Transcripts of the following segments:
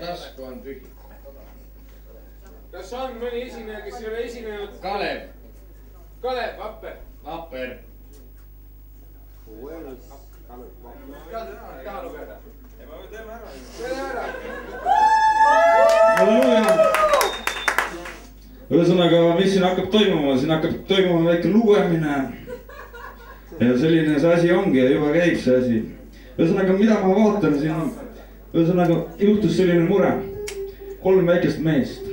tasku on tühi. Kas on mõni esineja, kes ei ole esinenud? Kalev. Kalev, Vapper. Vapper. Taha lugeda. Teeme ära. Halleluuja. Ühesõnaga, mis siin hakkab toimuma? Siin hakkab toimuma väike lugemine. Ja selline see asi ongi ja juba käib see asi. Ühesõnaga, mida ma vaatan siin? Ühesõnaga, juhtus selline mure. 3 väikest meest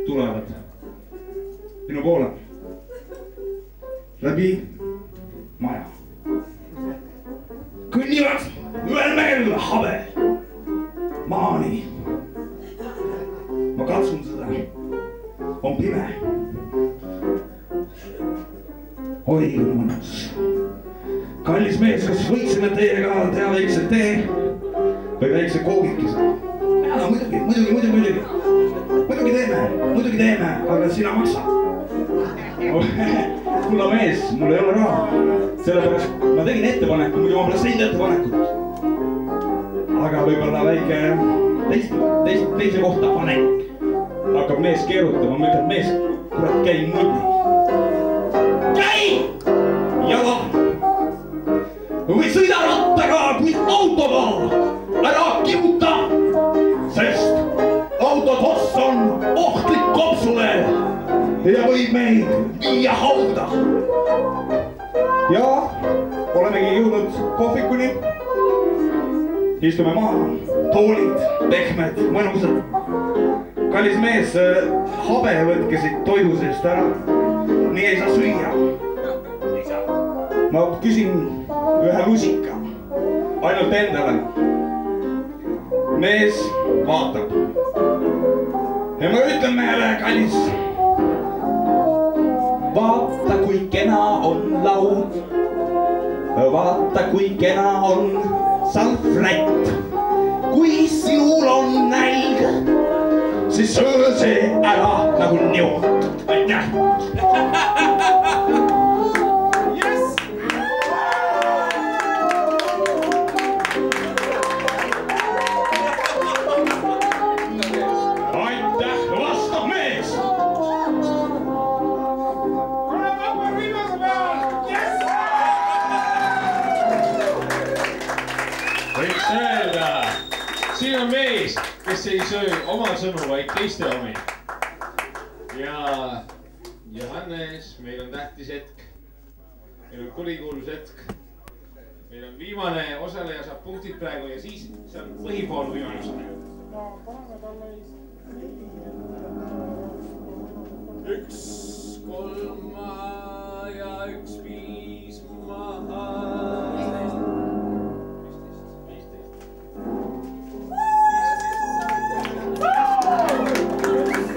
tulevad minu poole läbi maja. Kõnnivad ühel mehel habe maani. Ma katsun seda. On pime. Oi, kui mõnus. Kallis mees, kas võiksime teiega teha väikse tee või väikse koogikese? Ja, muidugi. Muidugi teeme, aga sina maksa. Kulla mees, mul ei ole raha. Sellepärast ma tegin ettepaneku, muidu ma pole teinud ettepanekut. Aga võib-olla väike teise kohta panek. Hakkab mees keerutama, ma ütlen, mees, kurat, käi mõni. Käi! Jala! Või sõida rattaga, kui autoga! Ära kiuta! Sest autotoss on ohtlik kopsule ja võib meid viia hauda. Ja olemegi jõudnud kohvikuni. Istume maha, toolid, pehmed, mõnusad. Kallis mees, habe võtke siit toidu seest ära. Nii ei saa süüa. Ma küsin ühe lusika, ainult endale. Mees vaatab. Ja ma ütlen mehele, kallis. Vaata, kui kena on laud. Vaata, kui kena on salvrätt. Kui sinul on nälg, siis söö see ära nagu niut. Aitäh! Siin on mees, kes ei söö oma sõnu, vaid teiste omi. Ja Johannes, meil on tähtis hetk. Meil on kurikuulus hetk. Meil on viimane osaleja saab punktid praegu ja siis see on põhipool viimane osaleja. No, paneme talle 1 kolma ja 1 5.